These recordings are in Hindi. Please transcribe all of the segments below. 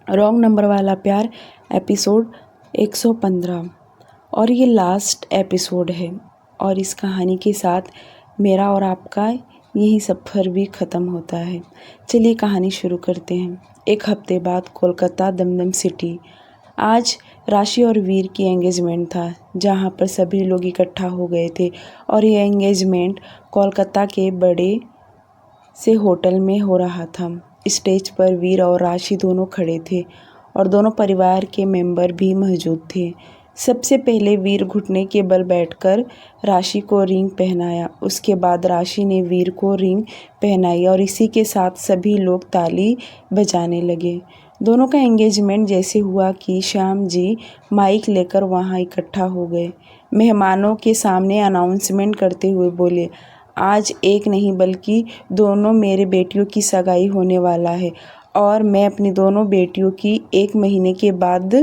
रॉन्ग नंबर वाला प्यार एपिसोड 115। और ये लास्ट एपिसोड है और इस कहानी के साथ मेरा और आपका यही सफ़र भी ख़त्म होता है। चलिए कहानी शुरू करते हैं। एक हफ्ते बाद कोलकाता दमदम सिटी। आज राशि और वीर की एंगेजमेंट था, जहाँ पर सभी लोग इकट्ठा हो गए थे और ये एंगेजमेंट कोलकाता के बड़े से होटल में हो रहा था। स्टेज पर वीर और राशि दोनों खड़े थे और दोनों परिवार के मेंबर भी मौजूद थे। सबसे पहले वीर घुटने के बल बैठकर राशि को रिंग पहनाया। उसके बाद राशि ने वीर को रिंग पहनाई और इसी के साथ सभी लोग ताली बजाने लगे। दोनों का एंगेजमेंट जैसे हुआ कि श्याम जी माइक लेकर वहाँ इकट्ठा हो गए। मेहमानों के सामने अनाउंसमेंट करते हुए बोले, आज एक नहीं बल्कि दोनों मेरे बेटियों की सगाई होने वाला है और मैं अपनी दोनों बेटियों की 1 महीने के बाद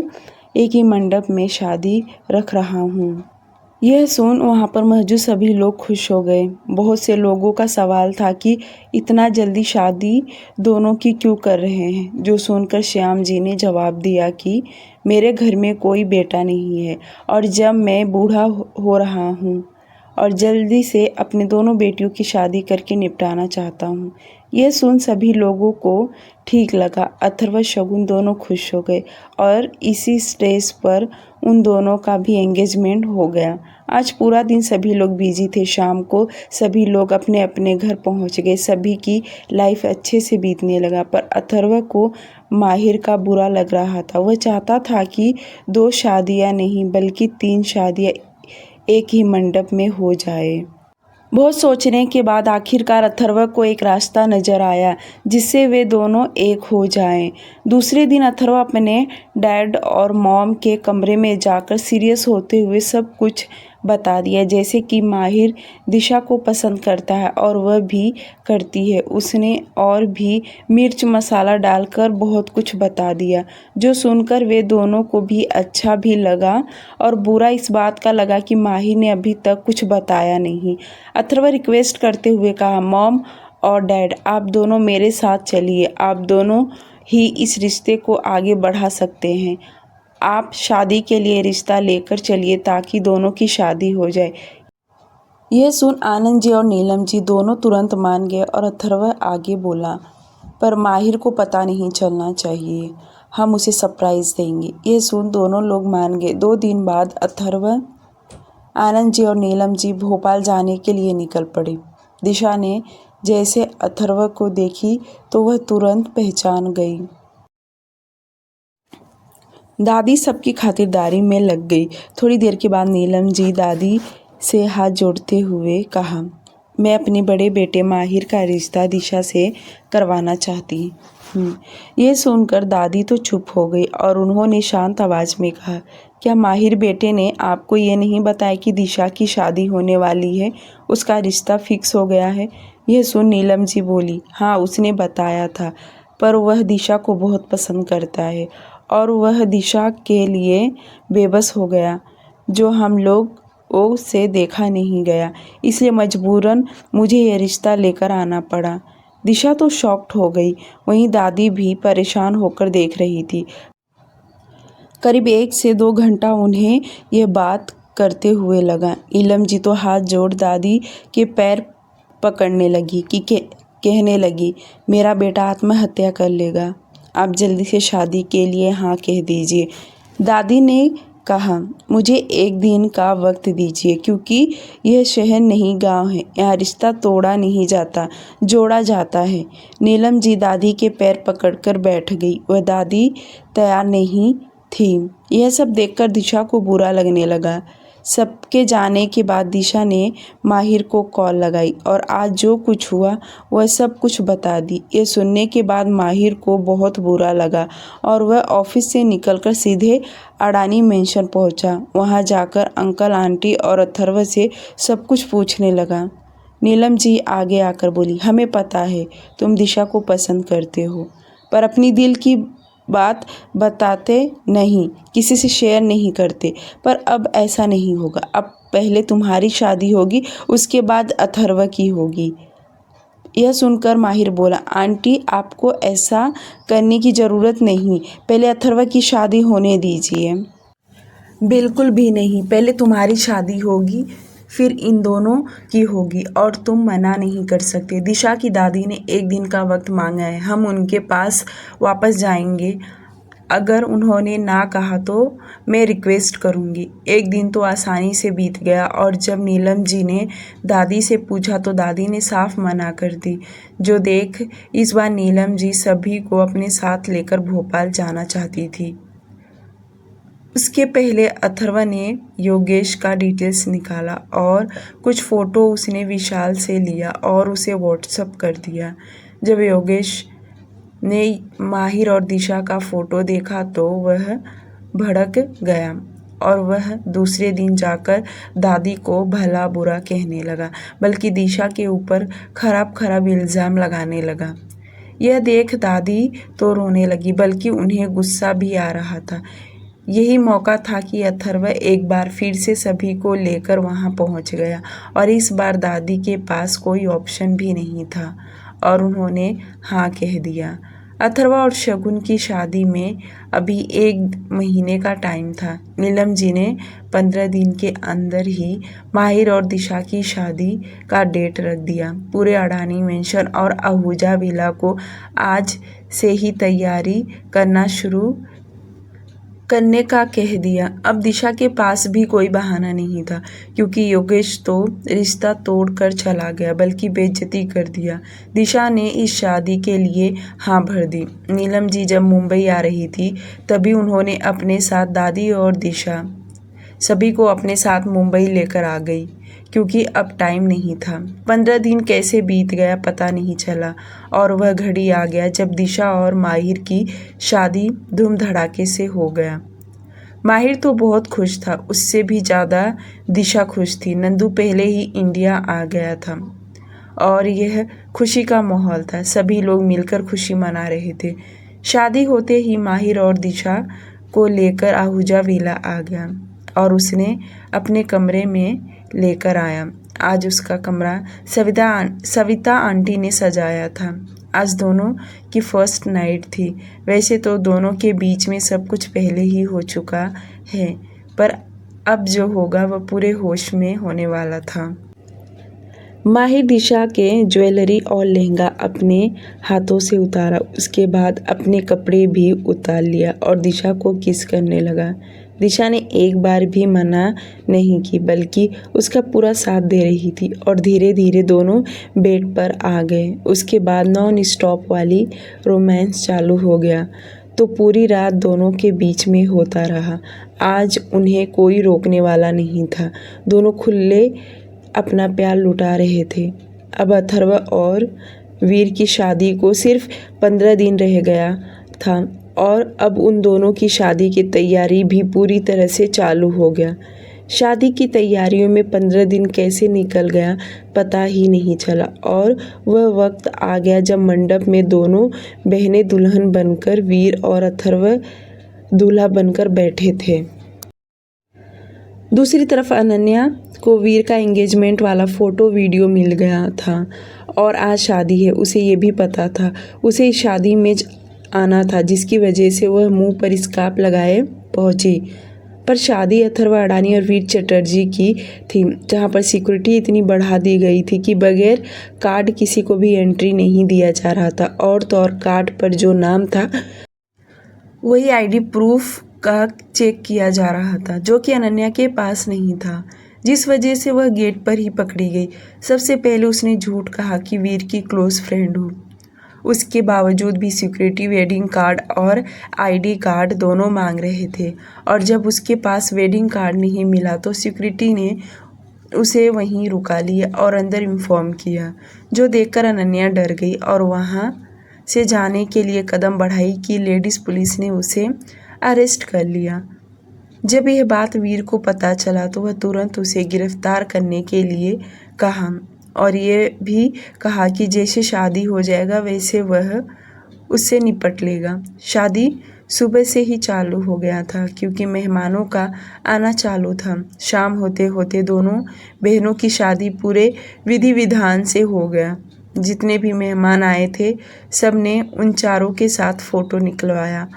एक ही मंडप में शादी रख रहा हूँ। यह सुन वहाँ पर मौजूद सभी लोग खुश हो गए। बहुत से लोगों का सवाल था कि इतना जल्दी शादी दोनों की क्यों कर रहे हैं, जो सुनकर श्याम जी ने जवाब दिया कि मेरे घर में कोई बेटा नहीं है और जब मैं बूढ़ा हो रहा हूँ और जल्दी से अपने दोनों बेटियों की शादी करके निपटाना चाहता हूँ। यह सुन सभी लोगों को ठीक लगा। अथर्व व शगुन दोनों खुश हो गए और इसी स्टेज पर उन दोनों का भी एंगेजमेंट हो गया। आज पूरा दिन सभी लोग बिजी थे। शाम को सभी लोग अपने अपने घर पहुंच गए। सभी की लाइफ अच्छे से बीतने लगा, पर अथर्व को माहिर का बुरा लग रहा था। वह चाहता था कि 2 शादियां नहीं बल्कि 3 शादियां एक ही मंडप में हो जाए। बहुत सोचने के बाद आखिरकार अथर्व को एक रास्ता नजर आया जिससे वे दोनों एक हो जाएं। दूसरे दिन अथर्व अपने डैड और मॉम के कमरे में जाकर सीरियस होते हुए सब कुछ बता दिया, जैसे कि माहिर दिशा को पसंद करता है और वह भी करती है। उसने और भी मिर्च मसाला डालकर बहुत कुछ बता दिया, जो सुनकर वे दोनों को भी अच्छा भी लगा और बुरा इस बात का लगा कि माहिर ने अभी तक कुछ बताया नहीं। अथर्व रिक्वेस्ट करते हुए कहा, मॉम और डैड, आप दोनों मेरे साथ चलिए। आप दोनों ही इस रिश्ते को आगे बढ़ा सकते हैं। आप शादी के लिए रिश्ता लेकर चलिए ताकि दोनों की शादी हो जाए। यह सुन आनंद जी और नीलम जी दोनों तुरंत मान गए और अथर्व आगे बोला, पर माहिर को पता नहीं चलना चाहिए, हम उसे सरप्राइज देंगे। यह सुन दोनों लोग मान गए। 2 दिन बाद अथर्व, आनंद जी और नीलम जी भोपाल जाने के लिए निकल पड़े। दिशा ने जैसे अथर्व को देखी तो वह तुरंत पहचान गई। दादी सबकी खातिरदारी में लग गई। थोड़ी देर के बाद नीलम जी दादी से हाथ जोड़ते हुए कहा, मैं अपने बड़े बेटे माहिर का रिश्ता दिशा से करवाना चाहती हूँ। यह सुनकर दादी तो चुप हो गई और उन्होंने शांत आवाज़ में कहा, क्या माहिर बेटे ने आपको ये नहीं बताया कि दिशा की शादी होने वाली है, उसका रिश्ता फिक्स हो गया है? यह सुन नीलम जी बोली, हाँ उसने बताया था, पर वह दिशा को बहुत पसंद करता है और वह दिशा के लिए बेबस हो गया, जो हम लोग से देखा नहीं गया, इसलिए मजबूरन मुझे यह रिश्ता लेकर आना पड़ा। दिशा तो शॉक्ड हो गई। वहीं दादी भी परेशान होकर देख रही थी। करीब 1 से 2 घंटा उन्हें यह बात करते हुए लगा। नीलम जी तो हाथ जोड़ दादी के पैर पकड़ने लगी कि कहने लगी, मेरा बेटा आत्महत्या कर लेगा, आप जल्दी से शादी के लिए हाँ कह दीजिए। दादी ने कहा, मुझे 1 दिन का वक्त दीजिए, क्योंकि यह शहर नहीं गांव है, यहाँ रिश्ता तोड़ा नहीं जाता, जोड़ा जाता है। नीलम जी दादी के पैर पकड़कर बैठ गई। वह दादी तैयार नहीं थी। यह सब देखकर दिशा को बुरा लगने लगा। सबके जाने के बाद दिशा ने माहिर को कॉल लगाई और आज जो कुछ हुआ वह सब कुछ बता दी। ये सुनने के बाद माहिर को बहुत बुरा लगा और वह ऑफिस से निकलकर सीधे अडानी मेंशन पहुंचा। वहां जाकर अंकल आंटी और अथर्व से सब कुछ पूछने लगा। नीलम जी आगे आकर बोली, हमें पता है तुम दिशा को पसंद करते हो, पर अपनी दिल की बात बताते नहीं, किसी से शेयर नहीं करते, पर अब ऐसा नहीं होगा। अब पहले तुम्हारी शादी होगी, उसके बाद अथर्व की होगी। यह सुनकर माहिर बोला, आंटी आपको ऐसा करने की ज़रूरत नहीं, पहले अथर्व की शादी होने दीजिए। बिल्कुल भी नहीं, पहले तुम्हारी शादी होगी फिर इन दोनों की होगी और तुम मना नहीं कर सकते। दिशा की दादी ने एक दिन का वक्त मांगा है, हम उनके पास वापस जाएंगे। अगर उन्होंने ना कहा तो मैं रिक्वेस्ट करूँगी। एक दिन तो आसानी से बीत गया और जब नीलम जी ने दादी से पूछा तो दादी ने साफ मना कर दी। जो देख इस बार नीलम जी सभी को अपने साथ लेकर भोपाल जाना चाहती थी। उसके पहले अथर्व ने योगेश का डिटेल्स निकाला और कुछ फ़ोटो उसने विशाल से लिया और उसे व्हाट्सएप कर दिया। जब योगेश ने माहिर और दिशा का फ़ोटो देखा तो वह भड़क गया और वह दूसरे दिन जाकर दादी को भला बुरा कहने लगा, बल्कि दिशा के ऊपर खराब इल्ज़ाम लगाने लगा। यह देख दादी तो रोने लगी, बल्कि उन्हें गुस्सा भी आ रहा था। यही मौका था कि अथर्व एक बार फिर से सभी को लेकर वहां पहुंच गया और इस बार दादी के पास कोई ऑप्शन भी नहीं था और उन्होंने हाँ कह दिया। अथर्व और शगुन की शादी में अभी 1 महीने का टाइम था। नीलम जी ने 15 दिन के अंदर ही माहिर और दिशा की शादी का डेट रख दिया। पूरे अडानी मेंशन और आहूजा विला को आज से ही तैयारी करना शुरू करने का कह दिया। अब दिशा के पास भी कोई बहाना नहीं था, क्योंकि योगेश तो रिश्ता तोड़कर चला गया, बल्कि बेइज्जती कर दिया। दिशा ने इस शादी के लिए हाँ भर दी। नीलम जी जब मुंबई आ रही थी तभी उन्होंने अपने साथ दादी और दिशा सभी को अपने साथ मुंबई लेकर आ गई, क्योंकि अब टाइम नहीं था। 15 दिन कैसे बीत गया पता नहीं चला और वह घड़ी आ गया जब दिशा और माहिर की शादी धूम धड़ाके से हो गया। माहिर तो बहुत खुश था, उससे भी ज़्यादा दिशा खुश थी। नंदू पहले ही इंडिया आ गया था और यह खुशी का माहौल था। सभी लोग मिलकर खुशी मना रहे थे। शादी होते ही माहिर और दिशा को लेकर आहूजा विला आ गया और अपने कमरे में लेकर आया। आज उसका कमरा सविता आंटी ने सजाया था। आज दोनों की फर्स्ट नाइट थी। वैसे तो दोनों के बीच में सब कुछ पहले ही हो चुका है, पर अब जो होगा वह पूरे होश में होने वाला था। माहिर दिशा के ज्वेलरी और लहंगा अपने हाथों से उतारा, उसके बाद अपने कपड़े भी उतार लिया और दिशा को किस करने लगा। दिशा ने एक बार भी मना नहीं की, बल्कि उसका पूरा साथ दे रही थी और धीरे धीरे दोनों बेड पर आ गए। उसके बाद नॉन स्टॉप वाली रोमांस चालू हो गया तो पूरी रात दोनों के बीच में होता रहा। आज उन्हें कोई रोकने वाला नहीं था। दोनों खुले अपना प्यार लुटा रहे थे। अब अथर्व और वीर की शादी को सिर्फ 15 दिन रह गया था और अब उन दोनों की शादी की तैयारी भी पूरी तरह से चालू हो गया। शादी की तैयारियों में 15 दिन कैसे निकल गया पता ही नहीं चला और वह वक्त आ गया जब मंडप में दोनों बहनें दुल्हन बनकर वीर और अथर्व दूल्हा बनकर बैठे थे। दूसरी तरफ अनन्या को वीर का एंगेजमेंट वाला फ़ोटो वीडियो मिल गया था और आज शादी है, उसे ये भी पता था। उसे इस शादी में आना था, जिसकी वजह से वह मुंह पर स्कार्फ लगाए पहुंची। पर शादी अथर्व अडानी और वीर चटर्जी की थी, जहां पर सिक्योरिटी इतनी बढ़ा दी गई थी कि बगैर कार्ड किसी को भी एंट्री नहीं दिया जा रहा था। और तो और कार्ड पर जो नाम था वही आईडी प्रूफ का चेक किया जा रहा था, जो कि अनन्या के पास नहीं था, जिस वजह से वह गेट पर ही पकड़ी गई। सबसे पहले उसने झूठ कहा कि वीर की क्लोज फ्रेंड हो। उसके बावजूद भी सिक्योरिटी वेडिंग कार्ड और आईडी कार्ड दोनों मांग रहे थे और जब उसके पास वेडिंग कार्ड नहीं मिला तो सिक्योरिटी ने उसे वहीं रुका लिया और अंदर इन्फॉर्म किया, जो देखकर अनन्या डर गई और वहां से जाने के लिए कदम बढ़ाई कि लेडीज़ पुलिस ने उसे अरेस्ट कर लिया। जब यह बात वीर को पता चला तो वह तुरंत उसे गिरफ्तार करने के लिए कहा और ये भी कहा कि जैसे शादी हो जाएगा वैसे वह उससे निपट लेगा। शादी सुबह से ही चालू हो गया था, क्योंकि मेहमानों का आना चालू था। शाम होते होते दोनों बहनों की शादी पूरे विधि विधान से हो गया। जितने भी मेहमान आए थे सब ने उन चारों के साथ फ़ोटो निकलवाया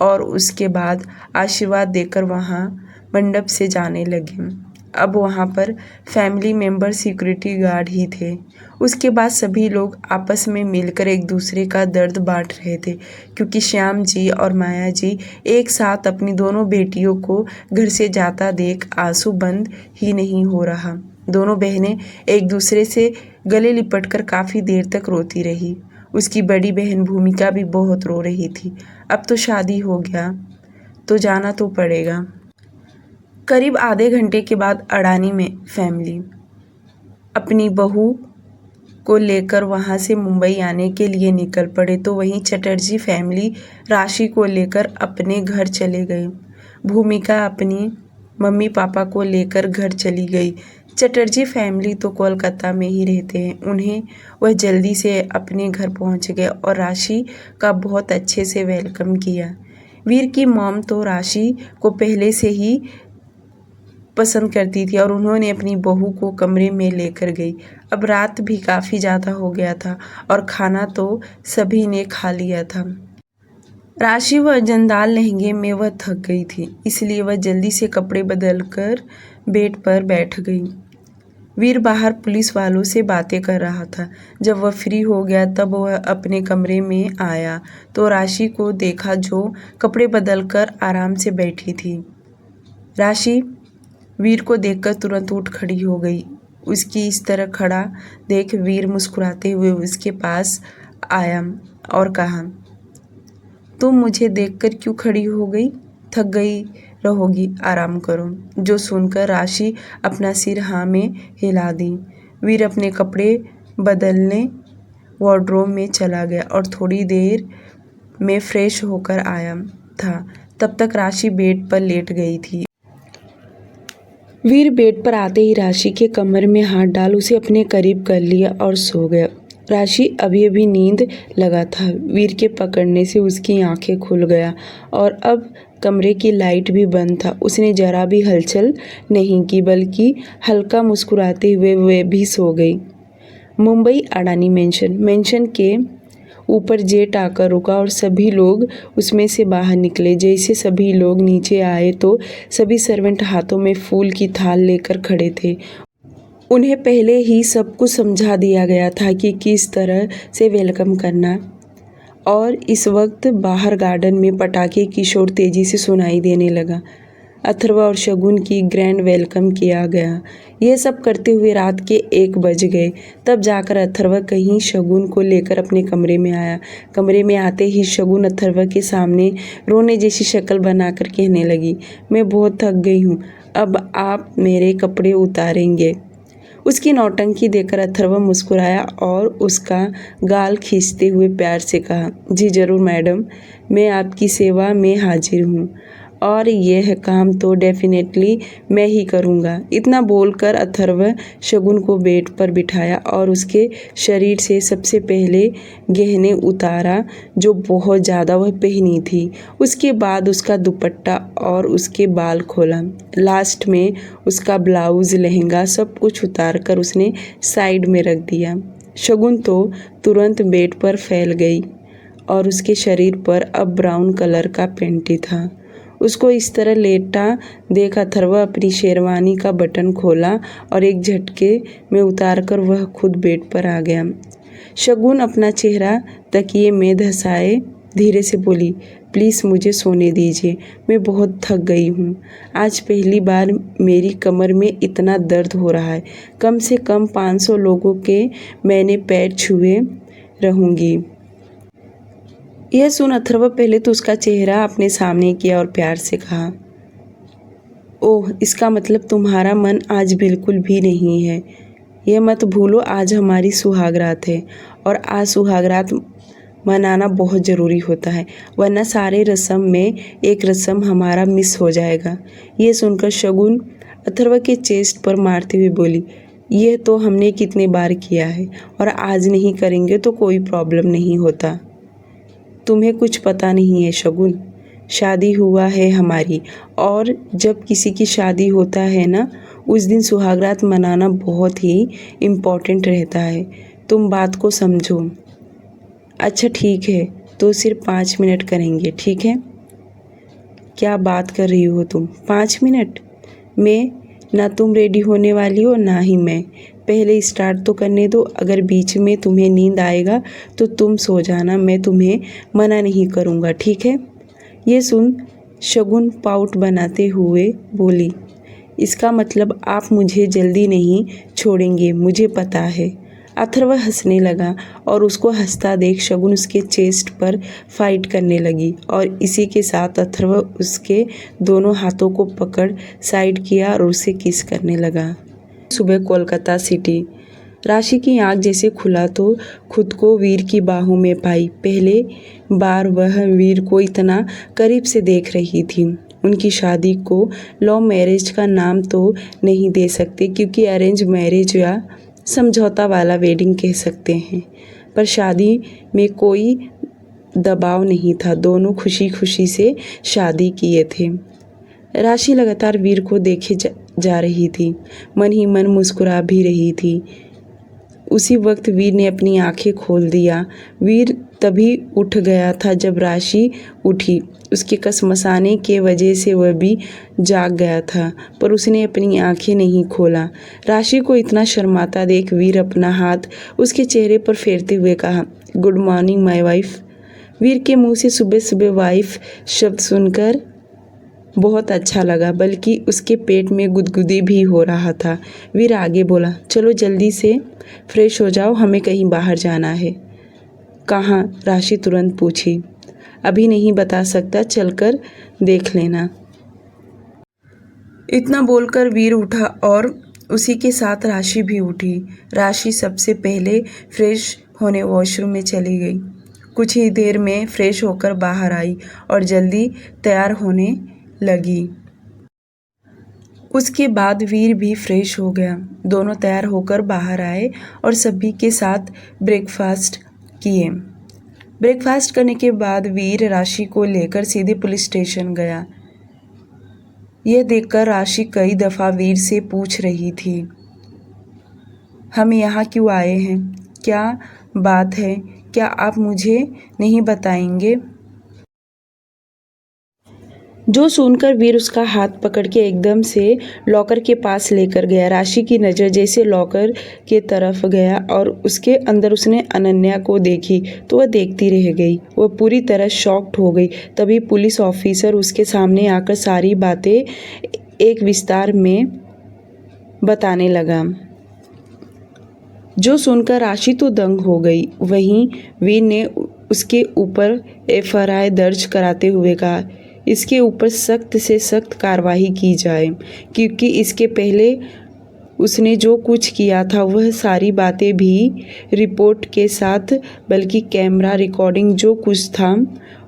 और उसके बाद आशीर्वाद देकर वहाँ मंडप से जाने लगे। अब वहाँ पर फैमिली मेंबर सिक्योरिटी गार्ड ही थे। उसके बाद सभी लोग आपस में मिलकर एक दूसरे का दर्द बांट रहे थे, क्योंकि श्याम जी और माया जी एक साथ अपनी दोनों बेटियों को घर से जाता देख आंसू बंद ही नहीं हो रहा। दोनों बहनें एक दूसरे से गले लिपटकर काफ़ी देर तक रोती रही। उसकी बड़ी बहन भूमिका भी बहुत रो रही थी। अब तो शादी हो गया तो जाना तो पड़ेगा। करीब आधे घंटे के बाद अडानी में फैमिली अपनी बहू को लेकर वहां से मुंबई आने के लिए निकल पड़े, तो वहीं चटर्जी फैमिली राशि को लेकर अपने घर चले गए। भूमिका अपनी मम्मी पापा को लेकर घर चली गई। चटर्जी फैमिली तो कोलकाता में ही रहते हैं। उन्हें वह जल्दी से अपने घर पहुंच गए और राशि का बहुत अच्छे से वेलकम किया। वीर की मॉम तो राशि को पहले से ही पसंद करती थी और उन्होंने अपनी बहू को कमरे में लेकर गई। अब रात भी काफ़ी ज़्यादा हो गया था और खाना तो सभी ने खा लिया था। राशि वह जंदाल लहंगे में वह थक गई थी, इसलिए वह जल्दी से कपड़े बदलकर बेड पर बैठ गई। वीर बाहर पुलिस वालों से बातें कर रहा था। जब वह फ्री हो गया तब वह अपने कमरे में आया तो राशि को देखा जो कपड़े बदलकर आराम से बैठी थी। राशि वीर को देखकर तुरंत उठ खड़ी हो गई। उसकी इस तरह खड़ा देख वीर मुस्कुराते हुए उसके पास आया और कहा, तुम मुझे देखकर क्यों खड़ी हो गई? थक गई रहोगी, आराम करो। जो सुनकर राशि अपना सिर हाँ में हिला दी। वीर अपने कपड़े बदलने वार्डरोब में चला गया और थोड़ी देर में फ्रेश होकर आया था। तब तक राशि बेड पर लेट गई थी। वीर बेड पर आते ही राशि के कमर में हाथ डाल उसे अपने करीब कर लिया और सो गया। राशि अभी नींद लगा था। वीर के पकड़ने से उसकी आंखें खुल गया और अब कमरे की लाइट भी बंद था। उसने जरा भी हलचल नहीं की, बल्कि हल्का मुस्कुराते हुए वह भी सो गई। मुंबई अडानी मेंशन के ऊपर जेट आकर रुका और सभी लोग उसमें से बाहर निकले। जैसे सभी लोग नीचे आए तो सभी सर्वेंट हाथों में फूल की थाल लेकर खड़े थे। उन्हें पहले ही सब कुछ समझा दिया गया था कि किस तरह से वेलकम करना। और इस वक्त बाहर गार्डन में पटाखे की शोर तेजी से सुनाई देने लगा। अथर्व और शगुन की ग्रैंड वेलकम किया गया। यह सब करते हुए रात के 1 बज गए। तब जाकर अथर्व कहीं शगुन को लेकर अपने कमरे में आया। कमरे में आते ही शगुन अथर्व के सामने रोने जैसी शक्ल बनाकर कहने लगी, मैं बहुत थक गई हूँ, अब आप मेरे कपड़े उतारेंगे। उसकी नौटंकी देखकर अथर्व मुस्कुराया और उसका गाल खींचते हुए प्यार से कहा, जी जरूर मैडम, मैं आपकी सेवा में हाजिर हूँ और यह काम तो डेफिनेटली मैं ही करूँगा। इतना बोलकर अथर्व शगुन को बेड पर बिठाया और उसके शरीर से सबसे पहले गहने उतारा जो बहुत ज़्यादा वह पहनी थी। उसके बाद उसका दुपट्टा और उसके बाल खोला। लास्ट में उसका ब्लाउज, लहंगा सब कुछ उतार कर उसने साइड में रख दिया। शगुन तो तुरंत बेड पर फैल गई और उसके शरीर पर अब ब्राउन कलर का पेंटी था। उसको इस तरह लेटा देख अथर्व अपनी शेरवानी का बटन खोला और एक झटके में उतारकर वह खुद बेड पर आ गया। शगुन अपना चेहरा तकिए में धंसाए धीरे से बोली, प्लीज़ मुझे सोने दीजिए, मैं बहुत थक गई हूँ। आज पहली बार मेरी कमर में इतना दर्द हो रहा है। कम से कम 500 लोगों के मैंने पैर छुए रहूँगी। यह सुन अथर्व पहले तो उसका चेहरा अपने सामने किया और प्यार से कहा, ओह, इसका मतलब तुम्हारा मन आज बिल्कुल भी नहीं है। यह मत भूलो आज हमारी सुहागरात है और आज सुहागरात मनाना बहुत ज़रूरी होता है, वरना सारे रस्म में एक रस्म हमारा मिस हो जाएगा। यह सुनकर शगुन अथर्व के चेस्ट पर मारते हुए बोली, यह तो हमने कितने बार किया है और आज नहीं करेंगे तो कोई प्रॉब्लम नहीं होता। तुम्हें कुछ पता नहीं है शगुन, शादी हुआ है हमारी और जब किसी की शादी होता है ना, उस दिन सुहागरात मनाना बहुत ही इम्पोर्टेंट रहता है। तुम बात को समझो। अच्छा ठीक है, तो सिर्फ 5 मिनट करेंगे, ठीक है? क्या बात कर रही हो तुम? 5 मिनट में? ना तुम रेडी होने वाली हो ना ही मैं। पहले स्टार्ट तो करने दो। अगर बीच में तुम्हें नींद आएगा तो तुम सो जाना, मैं तुम्हें मना नहीं करूँगा, ठीक है? ये सुन शगुन पाउट बनाते हुए बोली, इसका मतलब आप मुझे जल्दी नहीं छोड़ेंगे, मुझे पता है। अथर्व हंसने लगा और उसको हंसता देख शगुन उसके चेस्ट पर फाइट करने लगी और इसी के साथ अथर्व उसके दोनों हाथों को पकड़ साइड किया और उसे किस करने लगा। सुबह कोलकाता सिटी। राशि की आंख जैसे खुला तो खुद को वीर की बाहों में पाई। पहले बार वह वीर को इतना करीब से देख रही थी। उनकी शादी को लव मैरिज का नाम तो नहीं दे सकते क्योंकि अरेंज मैरिज या समझौता वाला वेडिंग कह सकते हैं, पर शादी में कोई दबाव नहीं था। दोनों खुशी खुशी से शादी किए थे। राशि लगातार वीर को देखे जा रही थी, मन ही मन मुस्कुरा भी रही थी। उसी वक्त वीर ने अपनी आंखें खोल दिया। वीर तभी उठ गया था जब राशि उठी। उसके कसमसाने के वजह से वह भी जाग गया था, पर उसने अपनी आंखें नहीं खोला। राशि को इतना शर्माता देख वीर अपना हाथ उसके चेहरे पर फेरते हुए कहा, गुड मॉर्निंग माय वाइफ। वीर के मुंह से सुबह सुबह वाइफ शब्द सुनकर बहुत अच्छा लगा, बल्कि उसके पेट में गुदगुदी भी हो रहा था। वीर आगे बोला, चलो जल्दी से फ्रेश हो जाओ, हमें कहीं बाहर जाना है। कहाँ? राशि तुरंत पूछी। अभी नहीं बता सकता, चलकर देख लेना। इतना बोलकर वीर उठा और उसी के साथ राशि भी उठी। राशि सबसे पहले फ्रेश होने वॉशरूम में चली गई। कुछ ही देर में फ्रेश होकर बाहर आई और जल्दी तैयार होने लगी। उसके बाद वीर भी फ्रेश हो गया। दोनों तैयार होकर बाहर आए और सभी के साथ ब्रेकफास्ट किए। ब्रेकफास्ट करने के बाद वीर राशि को लेकर सीधे पुलिस स्टेशन गया। यह देखकर राशि कई दफ़ा वीर से पूछ रही थी, हम यहाँ क्यों आए हैं? क्या बात है? क्या आप मुझे नहीं बताएंगे? जो सुनकर वीर उसका हाथ पकड़ के एकदम से लॉकर के पास लेकर गया। राशि की नज़र जैसे लॉकर के तरफ गया और उसके अंदर उसने अनन्या को देखी तो वह देखती रह गई। वह पूरी तरह शॉक्ड हो गई। तभी पुलिस ऑफिसर उसके सामने आकर सारी बातें एक विस्तार में बताने लगा। जो सुनकर राशि तो दंग हो गई। वहीं वीर ने उसके ऊपर FIR दर्ज कराते हुए कहा, इसके ऊपर सख्त से सख्त कार्रवाई की जाए, क्योंकि इसके पहले उसने जो कुछ किया था वह सारी बातें भी रिपोर्ट के साथ, बल्कि कैमरा रिकॉर्डिंग जो कुछ था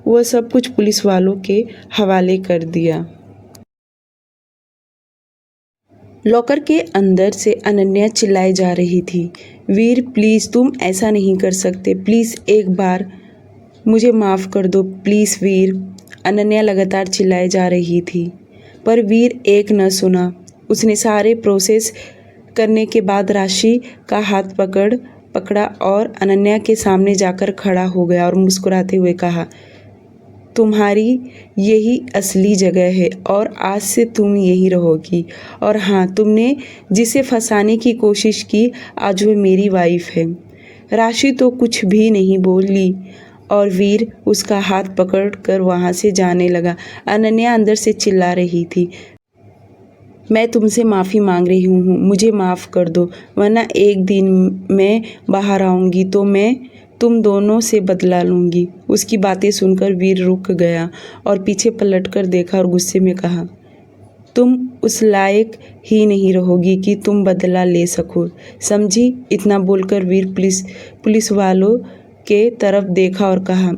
वह सब कुछ पुलिस वालों के हवाले कर दिया। लॉकर के अंदर से अनन्या चिल्लाए जा रही थी, वीर प्लीज़ तुम ऐसा नहीं कर सकते, प्लीज़ एक बार मुझे माफ़ कर दो, प्लीज़ वीर। अनन्या लगातार चिल्लाए जा रही थी, पर वीर एक न सुना। उसने सारे प्रोसेस करने के बाद राशि का हाथ पकड़ा और अनन्या के सामने जाकर खड़ा हो गया और मुस्कुराते हुए कहा, तुम्हारी यही असली जगह है और आज से तुम यही रहोगी। और हाँ, तुमने जिसे फंसाने की कोशिश की आज वह मेरी वाइफ है। राशि तो कुछ भी नहीं बोली और वीर उसका हाथ पकड़कर वहाँ से जाने लगा। अनन्या अंदर से चिल्ला रही थी, मैं तुमसे माफ़ी मांग रही हूँ, मुझे माफ़ कर दो, वरना एक दिन मैं बाहर आऊँगी तो मैं तुम दोनों से बदला लूँगी। उसकी बातें सुनकर वीर रुक गया और पीछे पलटकर देखा और गुस्से में कहा, तुम उस लायक ही नहीं रहोगी कि तुम बदला ले सको, समझी? इतना बोलकर वीर पुलिस वालों के तरफ देखा और कहा,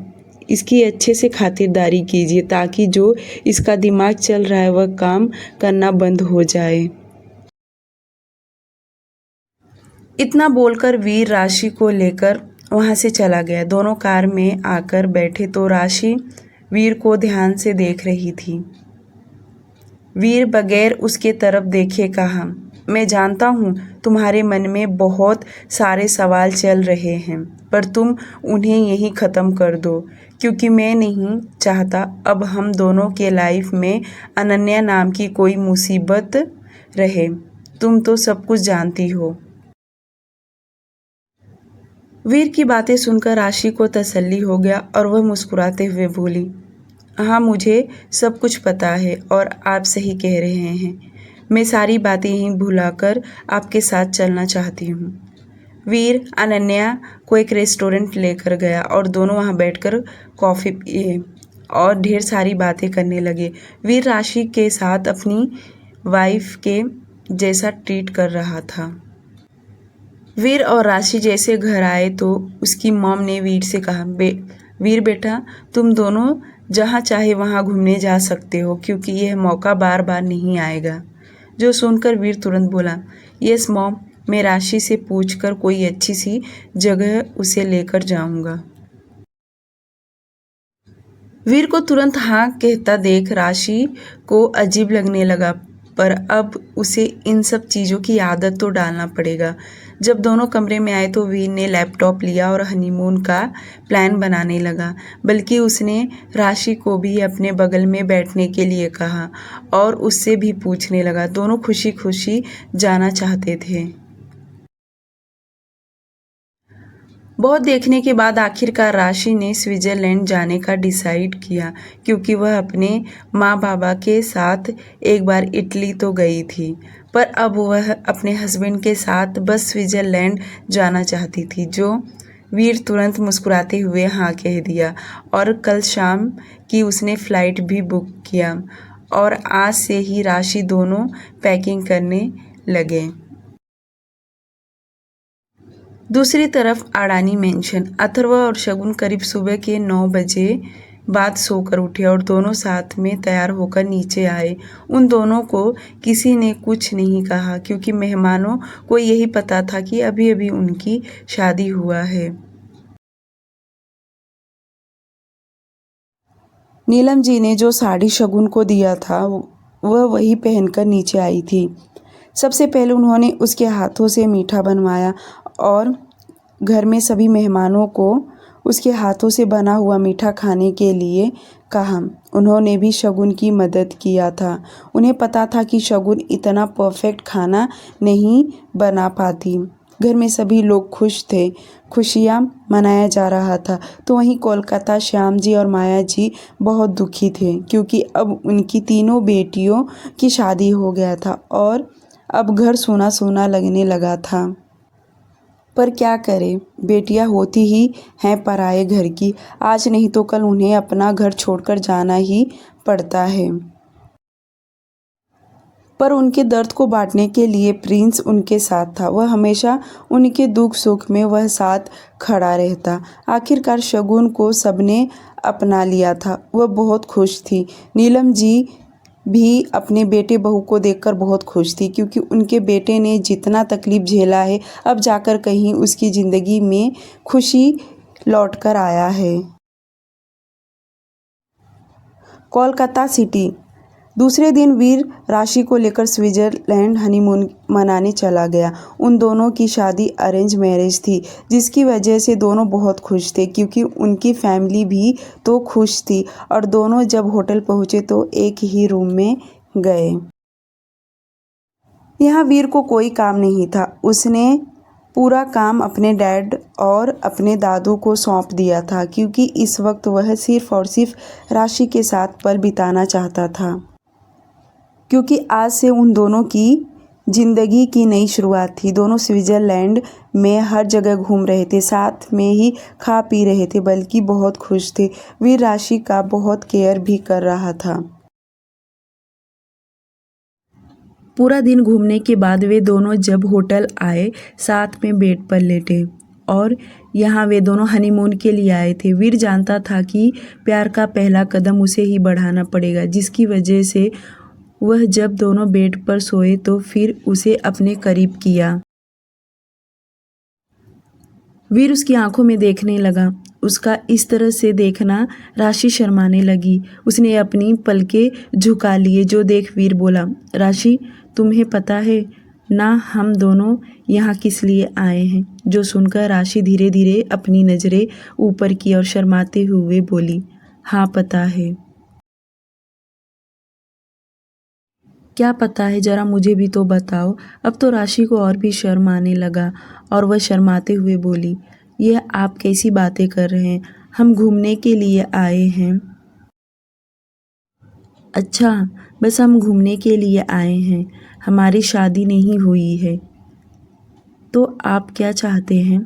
इसकी अच्छे से खातिरदारी कीजिए ताकि जो इसका दिमाग चल रहा है वह काम करना बंद हो जाए। इतना बोलकर वीर राशि को लेकर वहाँ से चला गया। दोनों कार में आकर बैठे तो राशि वीर को ध्यान से देख रही थी। वीर बगैर उसके तरफ देखे कहा, मैं जानता हूँ तुम्हारे मन में बहुत सारे सवाल चल रहे हैं, पर तुम उन्हें यहीं ख़त्म कर दो, क्योंकि मैं नहीं चाहता अब हम दोनों के लाइफ में अनन्या नाम की कोई मुसीबत रहे। तुम तो सब कुछ जानती हो। वीर की बातें सुनकर राशि को तसल्ली हो गया और वह मुस्कुराते हुए बोली, हाँ, मुझे सब कुछ पता है और आप सही कह रहे हैं। मैं सारी बातें यहीं भुलाकर आपके साथ चलना चाहती हूँ। वीर अनन्या को एक रेस्टोरेंट लेकर गया और दोनों वहाँ बैठकर कॉफ़ी पिए और ढेर सारी बातें करने लगे। वीर राशि के साथ अपनी वाइफ के जैसा ट्रीट कर रहा था। वीर और राशि जैसे घर आए तो उसकी मॉम ने वीर से कहा, वीर बेटा, तुम दोनों जहाँ चाहे वहाँ घूमने जा सकते हो, क्योंकि यह मौका बार बार नहीं आएगा। जो सुनकर वीर तुरंत बोला, यस मॉम, मैं राशि से पूछकर कोई अच्छी सी जगह उसे लेकर जाऊंगा। वीर को तुरंत हाँ कहता देख राशि को अजीब लगने लगा, पर अब उसे इन सब चीज़ों की आदत तो डालना पड़ेगा। जब दोनों कमरे में आए तो वीर ने लैपटॉप लिया और हनीमून का प्लान बनाने लगा, बल्कि उसने राशि को भी अपने बगल में बैठने के लिए कहा और उससे भी पूछने लगा। दोनों खुशी खुशी जाना चाहते थे। बहुत देखने के बाद आखिरकार राशि ने स्विट्ज़रलैंड जाने का डिसाइड किया, क्योंकि वह अपने माँ बाबा के साथ एक बार इटली तो गई थी, पर अब वह अपने हस्बैंड के साथ बस स्विट्ज़रलैंड जाना चाहती थी। जो वीर तुरंत मुस्कुराते हुए हाँ कह दिया और कल शाम की उसने फ़्लाइट भी बुक किया और आज से ही राशि दोनों पैकिंग करने लगे। दूसरी तरफ अडानी मेंशन। अथर्व और शगुन करीब सुबह के 9 बजे बाद सोकर उठे और दोनों साथ में तैयार होकर नीचे आए। उन दोनों को किसी ने कुछ नहीं कहा, क्योंकि मेहमानों को यही पता था कि अभी अभी उनकी शादी हुआ है। नीलम जी ने जो साड़ी शगुन को दिया था वह वही पहनकर नीचे आई थी। सबसे पहले उन्होंने उसके हाथों से मीठा बनवाया और घर में सभी मेहमानों को उसके हाथों से बना हुआ मीठा खाने के लिए कहा। उन्होंने भी शगुन की मदद किया था। उन्हें पता था कि शगुन इतना परफेक्ट खाना नहीं बना पाती। घर में सभी लोग खुश थे, खुशियाँ मनाया जा रहा था। तो वहीं कोलकाता श्याम जी और माया जी बहुत दुखी थे, क्योंकि अब उनकी तीनों बेटियों की शादी हो गया था और अब घर सूना सूना लगने लगा था। पर क्या करें, बेटियां होती ही हैं पराए घर की। आज नहीं तो कल उन्हें अपना घर छोड़कर जाना ही पड़ता है। पर उनके दर्द को बांटने के लिए प्रिंस उनके साथ था। वह हमेशा उनके दुख सुख में वह साथ खड़ा रहता। आखिरकार शगुन को सबने अपना लिया था। वह बहुत खुश थी। नीलम जी भी अपने बेटे बहू को देखकर बहुत खुश थी, क्योंकि उनके बेटे ने जितना तकलीफ झेला है, अब जाकर कहीं उसकी ज़िंदगी में खुशी लौट कर आया है। कोलकाता सिटी। दूसरे दिन वीर राशि को लेकर स्विट्ज़रलैंड हनीमून मनाने चला गया। उन दोनों की शादी अरेंज मैरिज थी, जिसकी वजह से दोनों बहुत खुश थे, क्योंकि उनकी फैमिली भी तो खुश थी। और दोनों जब होटल पहुंचे तो एक ही रूम में गए। यहाँ वीर को कोई काम नहीं था। उसने पूरा काम अपने डैड और अपने दादू को सौंप दिया था, क्योंकि इस वक्त वह सिर्फ और सिर्फ राशि के साथ पल बिताना चाहता था, क्योंकि आज से उन दोनों की ज़िंदगी की नई शुरुआत थी। दोनों स्विट्ज़रलैंड में हर जगह घूम रहे थे, साथ में ही खा पी रहे थे, बल्कि बहुत खुश थे। वीर राशि का बहुत केयर भी कर रहा था। पूरा दिन घूमने के बाद वे दोनों जब होटल आए, साथ में बेड पर लेटे और यहाँ वे दोनों हनीमून के लिए आए थे। वीर जानता था कि प्यार का पहला कदम उसे ही बढ़ाना पड़ेगा, जिसकी वजह से वह जब दोनों बेड पर सोए तो फिर उसे अपने करीब किया। वीर उसकी आंखों में देखने लगा। उसका इस तरह से देखना राशि शर्माने लगी। उसने अपनी पलकें झुका लिए, जो देख वीर बोला, राशि, तुम्हें पता है ना हम दोनों यहाँ किस लिए आए हैं। जो सुनकर राशि धीरे धीरे अपनी नज़रें ऊपर की और शर्माते हुए बोली, हाँ पता है। क्या पता है, जरा मुझे भी तो बताओ। अब तो राशि को और भी शर्म आने लगा और वह शर्माते हुए बोली, यह आप कैसी बातें कर रहे हैं, हम घूमने के लिए आए हैं। अच्छा, बस हम घूमने के लिए आए हैं, हमारी शादी नहीं हुई है। तो आप क्या चाहते हैं?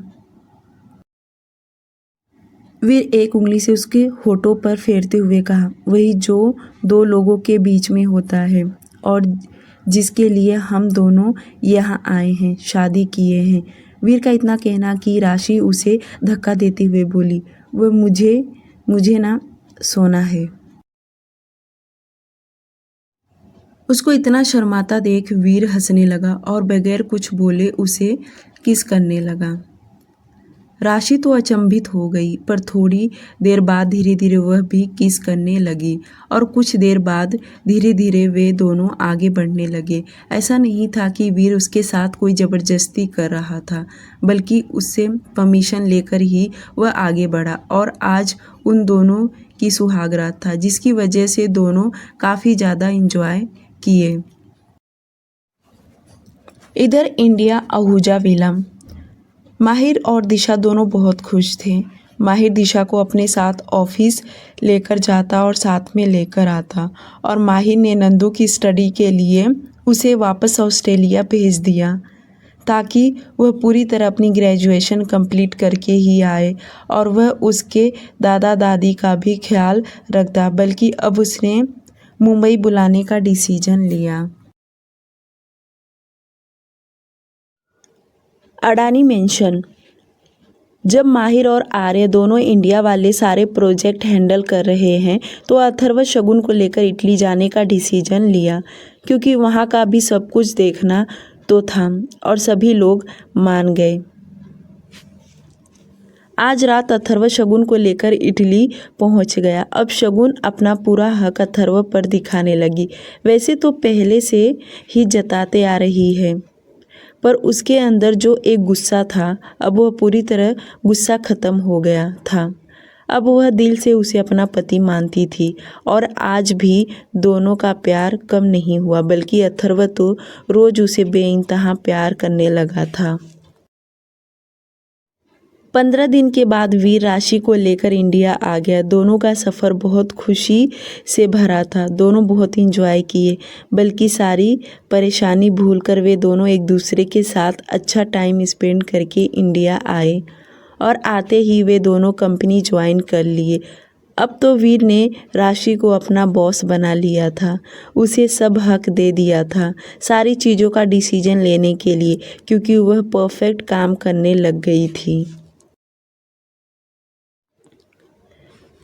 वीर एक उंगली से उसके होठों पर फेरते हुए कहा, वही जो दो लोगों के बीच में होता है और जिसके लिए हम दोनों यहाँ आए हैं, शादी किए हैं। वीर का इतना कहना कि राशि उसे धक्का देते हुए बोली, वह मुझे ना सोना है। उसको इतना शर्माता देख वीर हंसने लगा और बगैर कुछ बोले उसे किस करने लगा। राशि तो अचंभित हो गई, पर थोड़ी देर बाद धीरे धीरे वह भी किस करने लगी और कुछ देर बाद धीरे धीरे वे दोनों आगे बढ़ने लगे। ऐसा नहीं था कि वीर उसके साथ कोई ज़बरदस्ती कर रहा था, बल्कि उससे परमिशन लेकर ही वह आगे बढ़ा और आज उन दोनों की सुहागरात था, जिसकी वजह से दोनों काफ़ी ज़्यादा इंजॉय किए। इधर इंडिया आहूजा विला। माहिर और दिशा दोनों बहुत खुश थे। माहिर दिशा को अपने साथ ऑफिस लेकर जाता और साथ में लेकर आता और माहिर ने नंदू की स्टडी के लिए उसे वापस ऑस्ट्रेलिया भेज दिया ताकि वह पूरी तरह अपनी ग्रेजुएशन कंप्लीट करके ही आए और वह उसके दादा दादी का भी ख्याल रखता, बल्कि अब उसने मुंबई बुलाने का डिसीजन लिया। अडानी मेंशन। जब माहिर और आर्य दोनों इंडिया वाले सारे प्रोजेक्ट हैंडल कर रहे हैं तो अथर्व शगुन को लेकर इटली जाने का डिसीजन लिया, क्योंकि वहाँ का भी सब कुछ देखना तो था और सभी लोग मान गए। आज रात अथर्व शगुन को लेकर इटली पहुंच गया। अब शगुन अपना पूरा हक अथर्व पर दिखाने लगी। वैसे तो पहले से ही जताते आ रही है, पर उसके अंदर जो एक गुस्सा था, अब वह पूरी तरह गुस्सा खत्म हो गया था। अब वह दिल से उसे अपना पति मानती थी और आज भी दोनों का प्यार कम नहीं हुआ, बल्कि अथर्व तो रोज उसे बेइंतहा प्यार करने लगा था। 15 दिन के बाद वीर राशि को लेकर इंडिया आ गया। दोनों का सफ़र बहुत खुशी से भरा था। दोनों बहुत इंजॉय किए, बल्कि सारी परेशानी भूलकर वे दोनों एक दूसरे के साथ अच्छा टाइम स्पेंड करके इंडिया आए और आते ही वे दोनों कंपनी ज्वाइन कर लिए। अब तो वीर ने राशि को अपना बॉस बना लिया था, उसे सब हक दे दिया था सारी चीज़ों का डिसीजन लेने के लिए, क्योंकि वह परफेक्ट काम करने लग गई थी।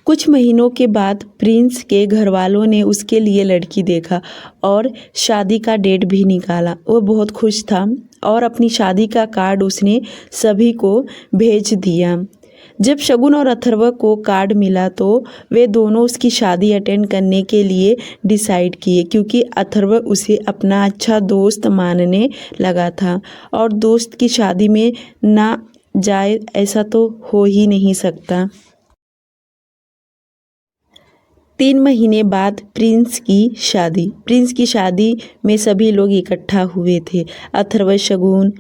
कुछ महीनों के बाद प्रिंस के घरवालों ने उसके लिए लड़की देखा और शादी का डेट भी निकाला। वह बहुत खुश था और अपनी शादी का कार्ड उसने सभी को भेज दिया। जब शगुन और अथर्व को कार्ड मिला तो वे दोनों उसकी शादी अटेंड करने के लिए डिसाइड किए, क्योंकि अथर्व उसे अपना अच्छा दोस्त मानने लगा था और दोस्त की शादी में ना जाए ऐसा तो हो ही नहीं सकता। 3 महीने बाद प्रिंस की शादी में सभी लोग इकट्ठा हुए थे। अथर्व, शगुन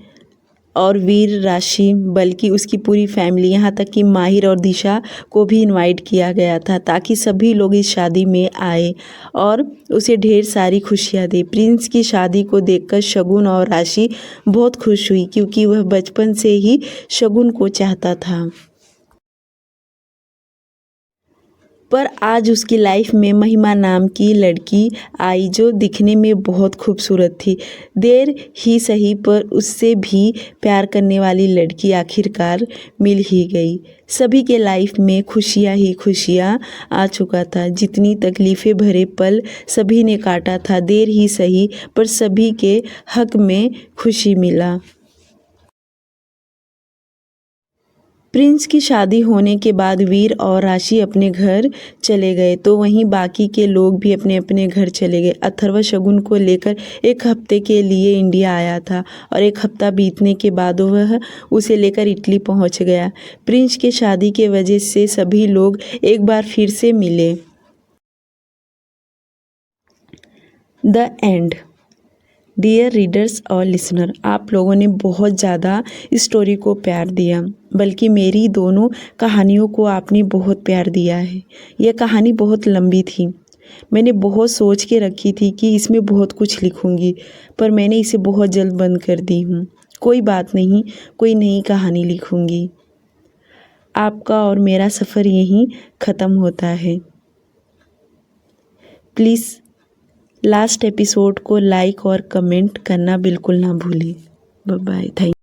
और वीर, राशि, बल्कि उसकी पूरी फैमिली, यहाँ तक कि माहिर और दिशा को भी इनवाइट किया गया था ताकि सभी लोग इस शादी में आए और उसे ढेर सारी खुशियाँ दें। प्रिंस की शादी को देखकर शगुन और राशि बहुत खुश हुई, क्योंकि वह बचपन से ही शगुन को चाहता था। पर आज उसकी लाइफ में महिमा नाम की लड़की आई, जो दिखने में बहुत खूबसूरत थी। देर ही सही पर उससे भी प्यार करने वाली लड़की आखिरकार मिल ही गई। सभी के लाइफ में खुशियाँ ही खुशियाँ आ चुका था। जितनी तकलीफ़ें भरे पल सभी ने काटा था, देर ही सही पर सभी के हक में खुशी मिला। प्रिंस की शादी होने के बाद वीर और राशि अपने घर चले गए तो वहीं बाकी के लोग भी अपने अपने घर चले गए। अथर्व शगुन को लेकर एक हफ्ते के लिए इंडिया आया था और एक हफ्ता बीतने के बाद वह उसे लेकर इटली पहुंच गया। प्रिंस के शादी के वजह से सभी लोग एक बार फिर से मिले। The end. डियर रीडर्स और लिसनर, आप लोगों ने बहुत ज़्यादा इस स्टोरी को प्यार दिया, बल्कि मेरी दोनों कहानियों को आपने बहुत प्यार दिया है। यह कहानी बहुत लंबी थी। मैंने बहुत सोच के रखी थी कि इसमें बहुत कुछ लिखूंगी, पर मैंने इसे बहुत जल्द बंद कर दी हूँ। कोई बात नहीं, कोई नई कहानी लिखूंगी। आपका और मेरा सफ़र यहीं ख़त्म होता है। प्लीज़ लास्ट एपिसोड को लाइक और कमेंट करना बिल्कुल ना भूलें। Bye bye. थैंक